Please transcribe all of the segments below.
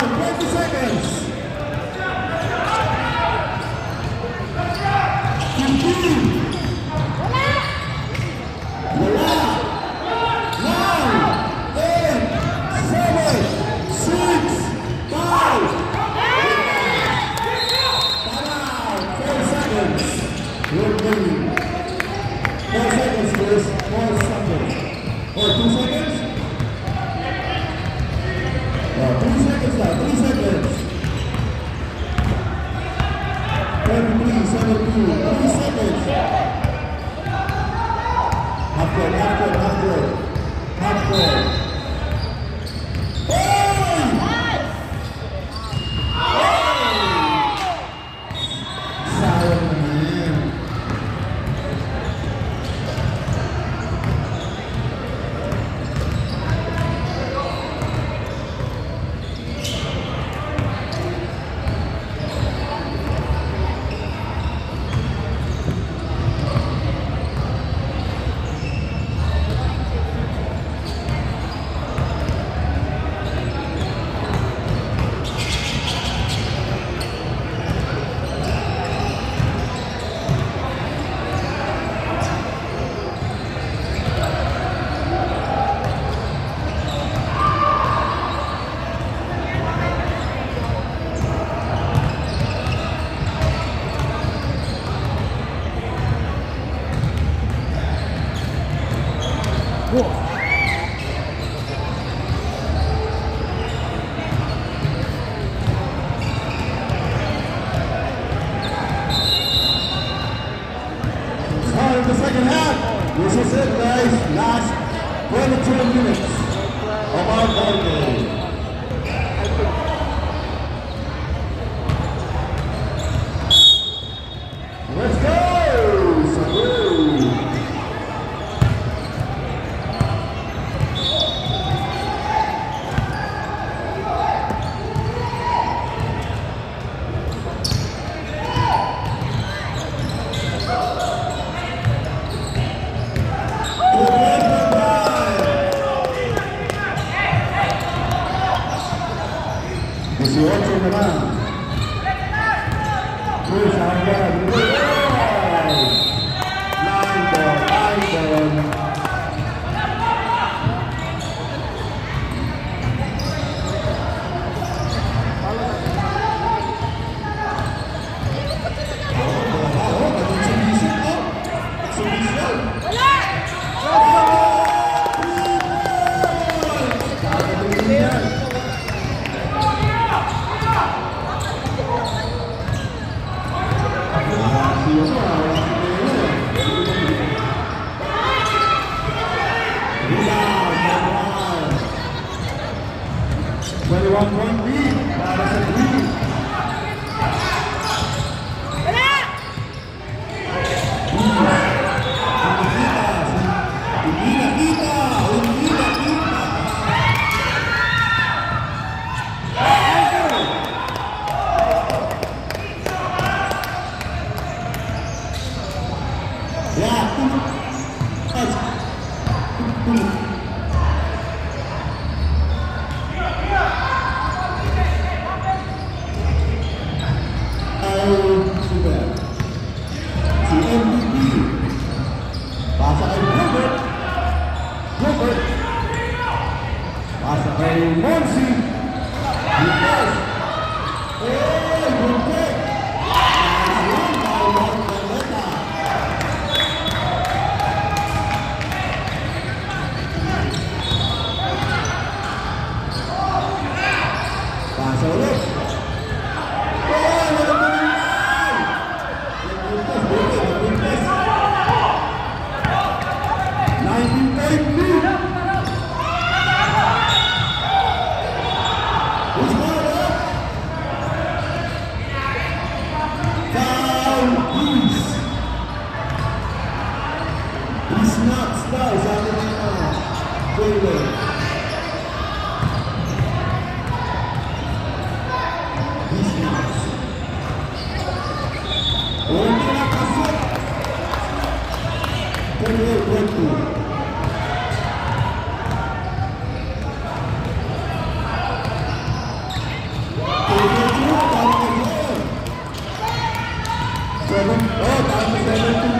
20 seconds. 15. Wala. 9, 8, 7, 6, 5. Para 4 seconds. You're winning. 4 seconds, please. 4 seconds. Or 2 seconds? 3 seconds now. 3 seconds. 33, 72. 3 seconds. Half court, half court, half court. Half court. Sayang naman. Start of the second half. This is it, guys. Last 22 minutes of our ball game. Let's go! Sabu! Dieciocho naman. Cruz agad. Line ball. One lead para sa Green. Hindi nakita. Si MVP. Pasa kay Robert. Pasa kay Monsi. Lucas. Buntek. Pasa ulit.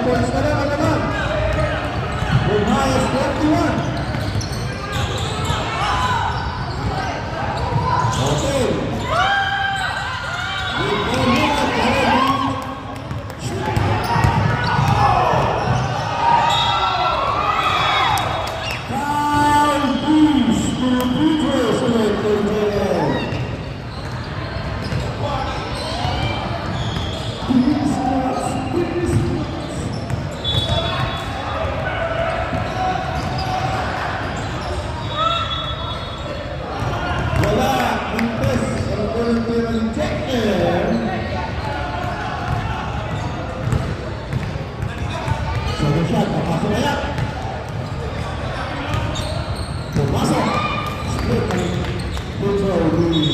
points na lang ang naman. With highest 21. Okay. With 1 minute, time boost to Petros ulit kay JL. Shot, papasok na yan. Pumasok. Split ang Petro ni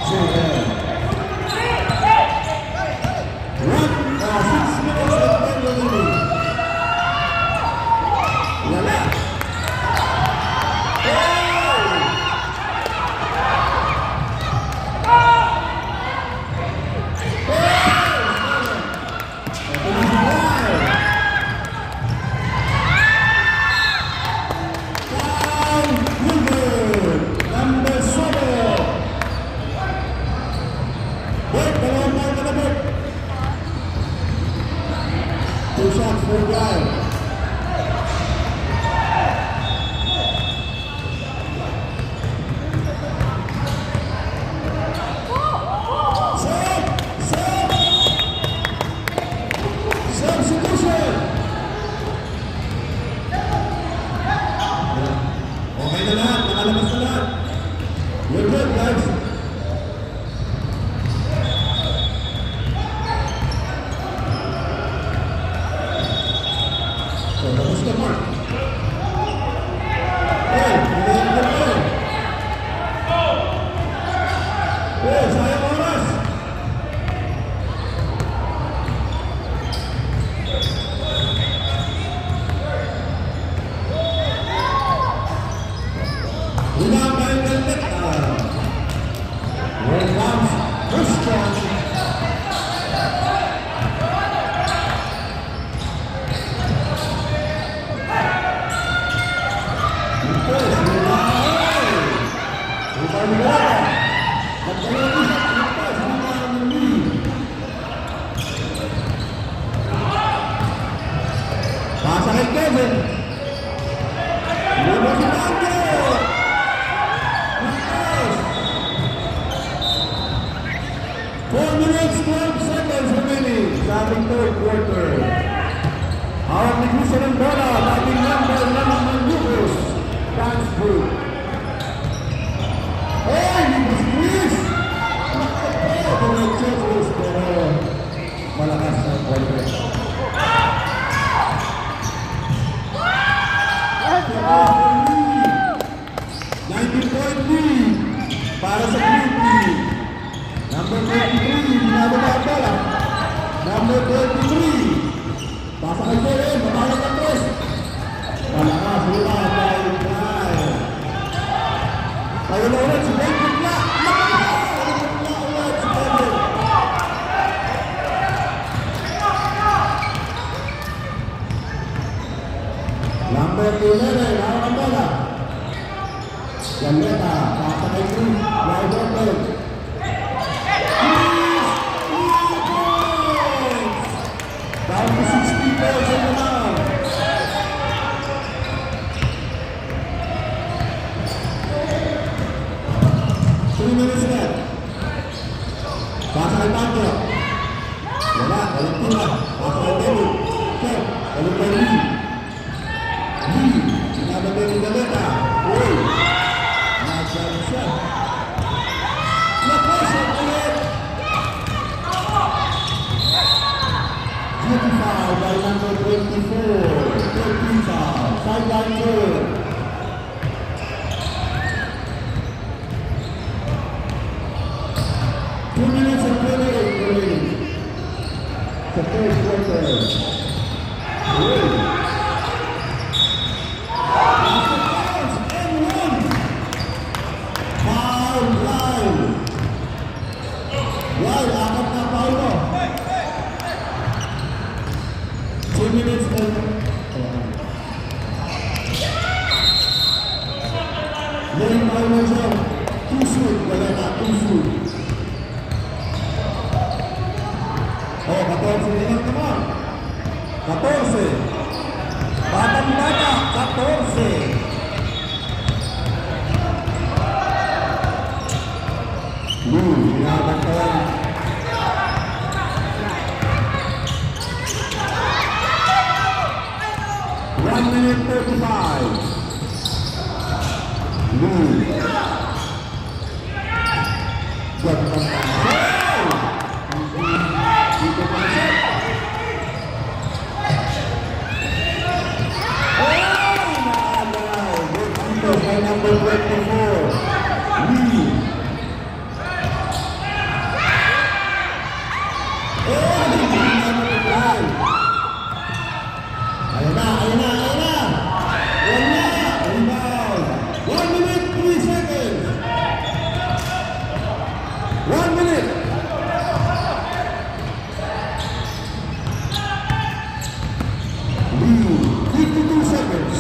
JL. 6 minutes and 10 remaining. Wala. Two shots for Guy. Substitution. Okay na lahat, nakalabas na lahat. We're good, guys. Tapos na Mark. Hey, hindi na rin. Hey, sayang oras. Hinabay ng Leta. Here comes Christian. Pasa kay Kevin. Lumo si Tango. Nice. 4 minutes, 12 seconds remaining sa ating third quarter. Hawak ni Christian ng bola, dating number ng Mandukos. Dance group. Hey, he was squeezed! Kung nag-checklist, pero malakas na quarter. 19-point lead para sa Green Team. Number 23, binababa ang bola. Number 23, pasa kay Kevin, matalag ang tres. Malakas, wala, dahil kaya. Tayo na ulit si David Black. Ulit si Kevin. Number 11, hawak ang bola. Galleta, pasa kay Green, wide open. Down to 60 points on the line. Three minutes left. Pasa kay Tango. Wala, walang tira. Pasa kay David. Kev, walang kay Lee. Lee, sinabagay ni Galleta. Uy, nasaan siya. Nakosya ulit. Duty foul by number 24. 13 foul. Sideline third. Two minutes and 28 remaining. The third quarter. Foul line. Wow, apat na foul mo. 1 minute 35. Lee. Gandang pasok. Dito pasok. By number 24, Lee. Ayun na. Wala. Rebound. 1 minute, 3 seconds. 1 minute. Lee, 52 seconds.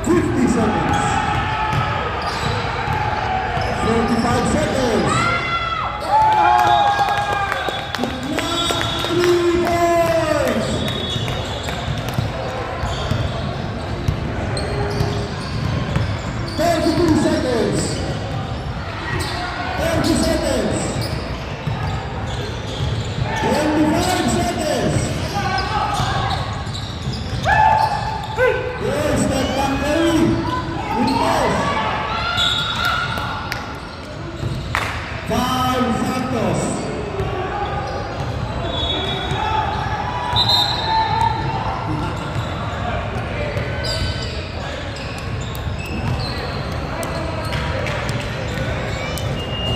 50 seconds. 45 seconds. Not 3 points. 32 seconds. 30 seconds. 25 seconds. Yes, that one Curry. Good pass. 5 Santos.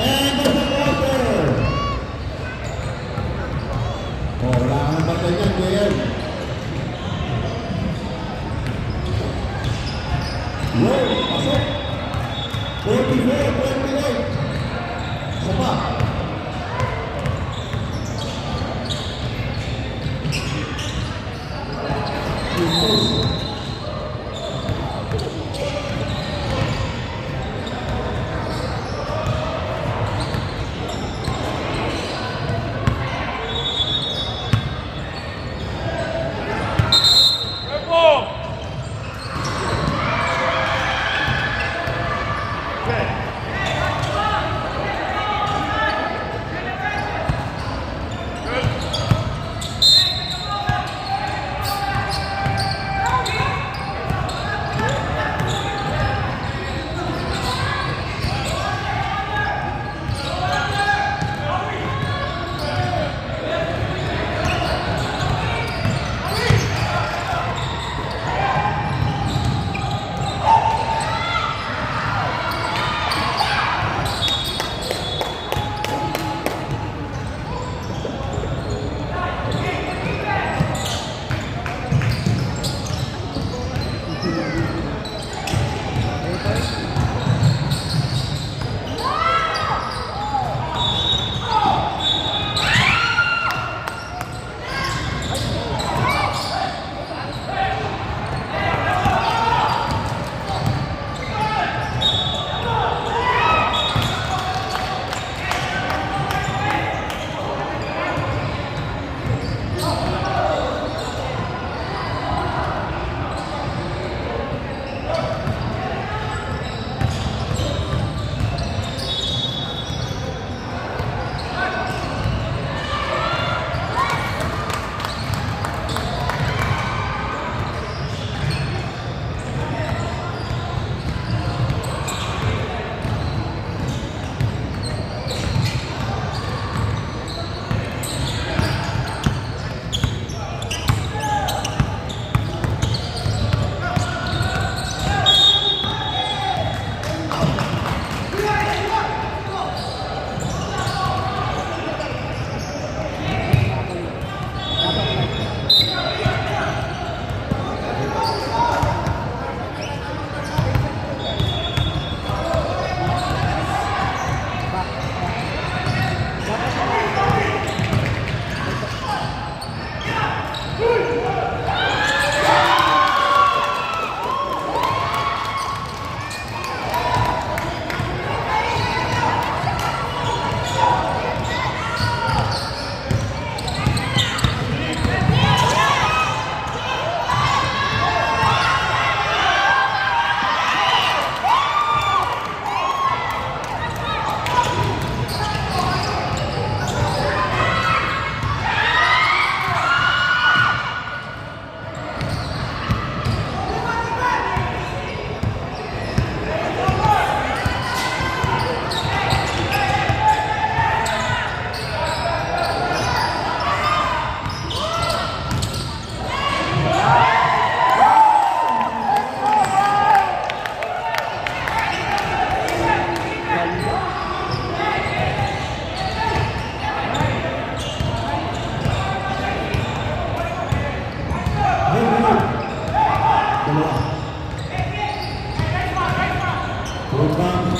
And there's a quarter. Oh, wala ka ng batay niyan, Gael. Low, pasok. 44-28. Isa pa.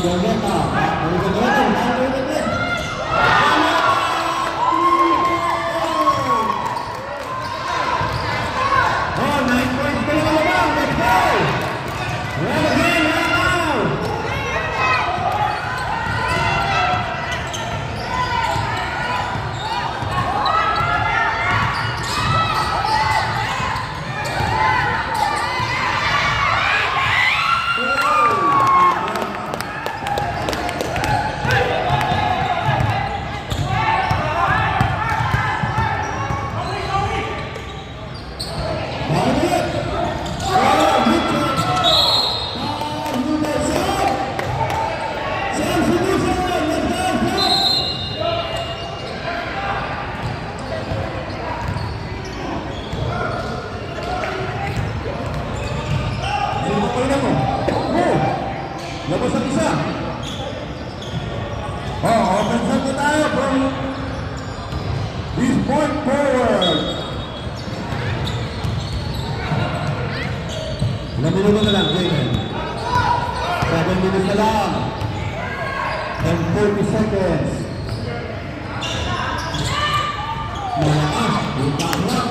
Jogeta. Oh, 9 points pa lang naman. Let's go! Well again, right now! Labas ang isa. Oh, offensive na tayo from this point forward. Ilang minuto na lang, Jaden. 7 minutes na lang. And 30 seconds. Malakas. Bukas lang.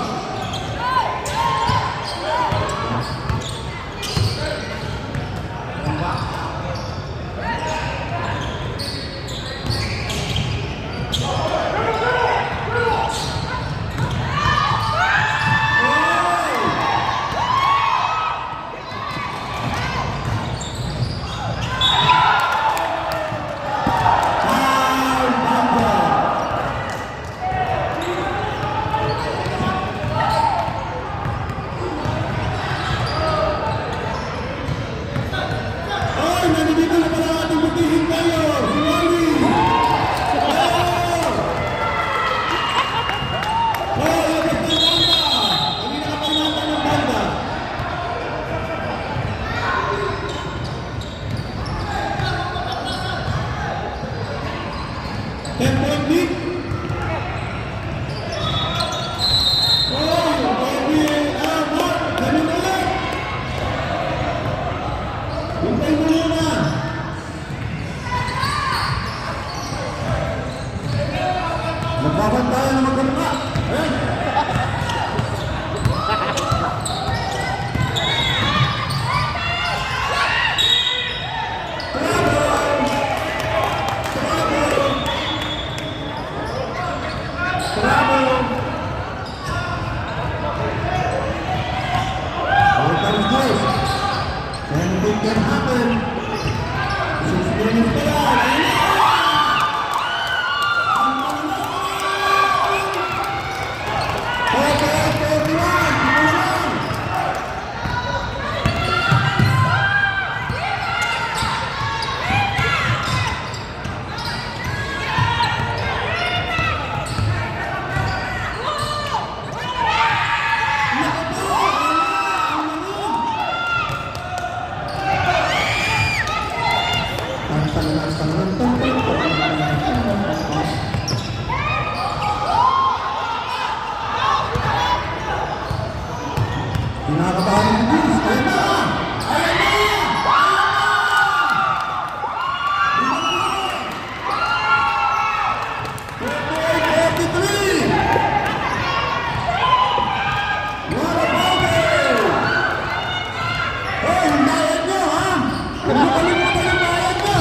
Nagbabantayan na magkalma. Anything can happen. 6 minutes pa lang. Nakakatawa ng bilis. Ayan na! Ayan na! Ayan na! 43! What about it? Oh, yung bayad nyo, ha? Huwag mo kalimutan yung bayad nyo!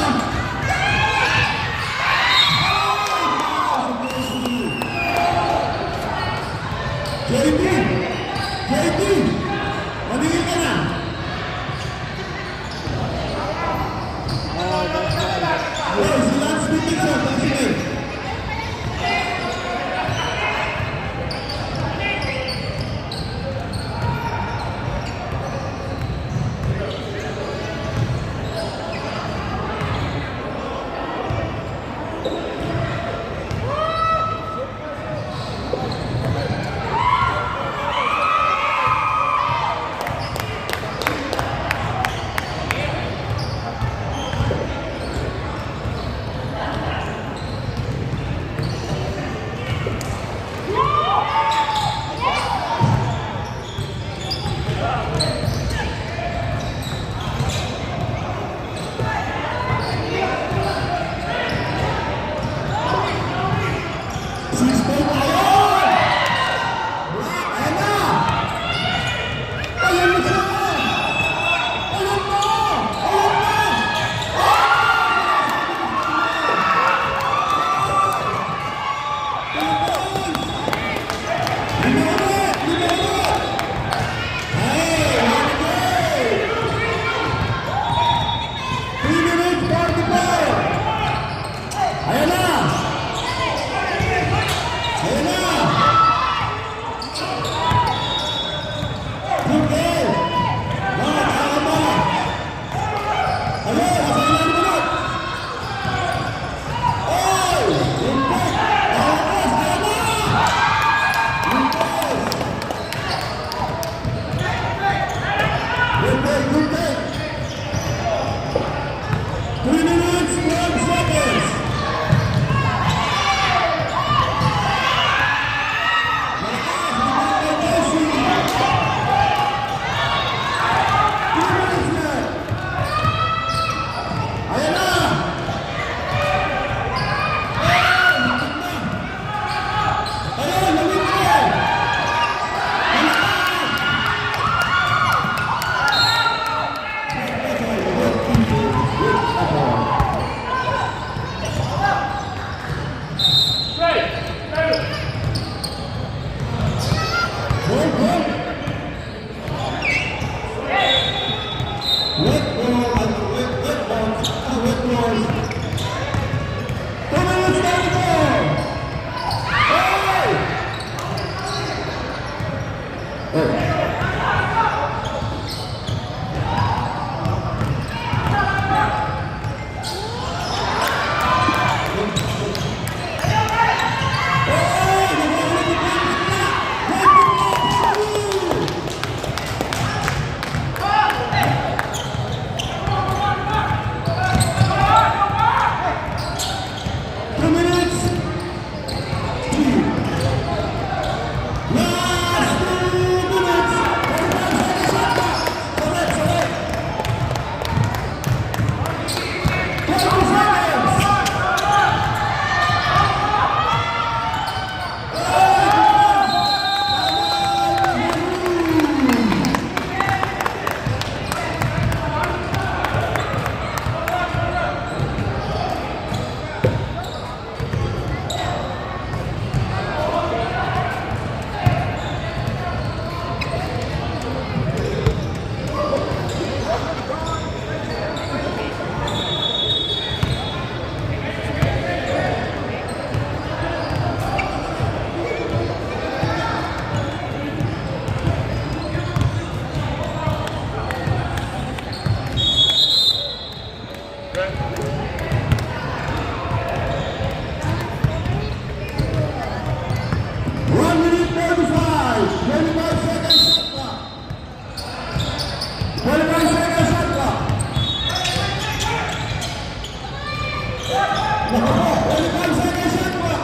Naku po, 25 seconds shot clock.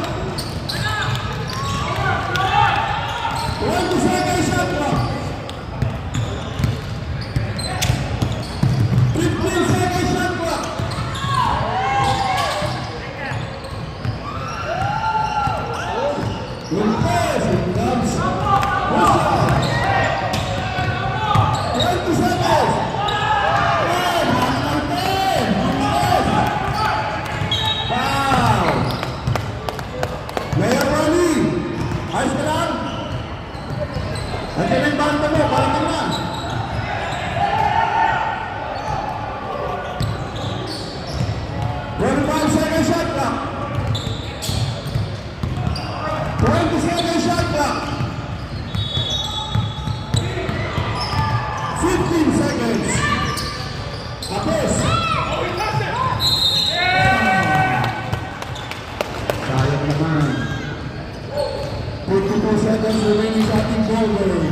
20 seconds shot clock. 15 seconds shot clock. Lopez, it comes. Whistle. 20 seconds. 10, number 10. Lopez. Foul. Mayor Ronnie, ayos ka lang? Nandiyan yung banda mo, parang ka na. Twenty-five second shot clock. 20 second shot clock. 15 seconds. Tapos. Sayang naman. 52 seconds remaining sa ating ball game.